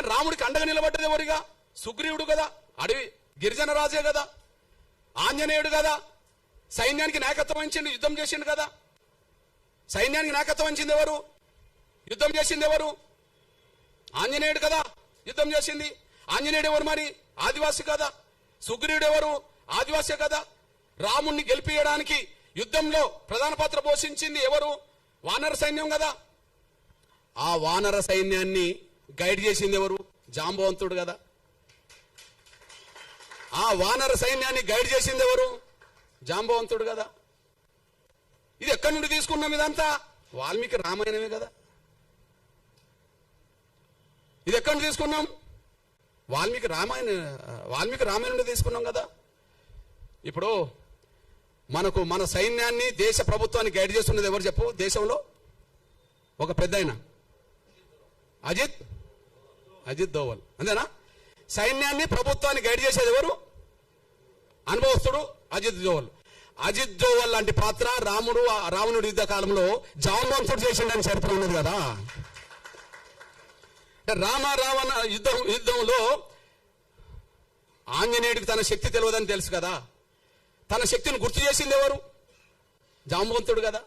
కానీ రాముడికి అండగా నిలబడ్డది ఎవరిగా? సుగ్రీవుడు కదా, అడవి గిరిజన రాజే కదా, ఆంజనేయుడు కదా, సైన్యానికి నాయకత్వం వహించిండు, యుద్ధం చేసిండు కదా. సైన్యానికి నాయకత్వం వహించింది ఎవరు? యుద్ధం చేసింది ఎవరు? ఆంజనేయుడు కదా యుద్ధం చేసింది. ఆంజనేయుడు ఎవరు మరి? ఆదివాసి కదా. సుగ్రీవుడు ఎవరు? ఆదివాసే కదా. రాముణ్ణి గెలిపియడానికి యుద్ధంలో ప్రధాన పాత్ర పోషించింది ఎవరు? వానర సైన్యం కదా. ఆ వానర సైన్యాన్ని గైడ్ చేసింది ఎవరు? జాంబవంతుడు కదా. ఆ వానర సైన్యాన్ని గైడ్ చేసింది ఎవరు? జాంబవంతుడు కదా. ఇది ఎక్కడి నుండి తీసుకున్నాం? ఇదంతా వాల్మీకి రామాయణమే కదా. ఇది ఎక్కడి నుండి తీసుకున్నాం? వాల్మీకి రామాయణం నుండి తీసుకున్నాం కదా. ఇప్పుడు మన సైన్యాన్ని, దేశ ప్రభుత్వాన్ని గైడ్ చేస్తున్నది ఎవరు చెప్పు? దేశంలో ఒక పెద్ద ఆయన అజిత్ దోవల్, అంతేనా? సైన్యాన్ని, ప్రభుత్వాన్ని గైడ్ చేసేది ఎవరు? అనుభవస్తుడు అజిత్ దోవల్. అజిత్ దోవల్ లాంటి పాత్ర రావణుడి యుద్ధ కాలంలో జాంబవంతుడు చేసిండని చరిత్ర ఉన్నది కదా. రావణ యుద్ధంలో ఆంజనేయుడికి తన శక్తి తెలియదని తెలుసు కదా. తన శక్తిని గుర్తు చేసింది ఎవరు? జాంబవంతుడు కదా.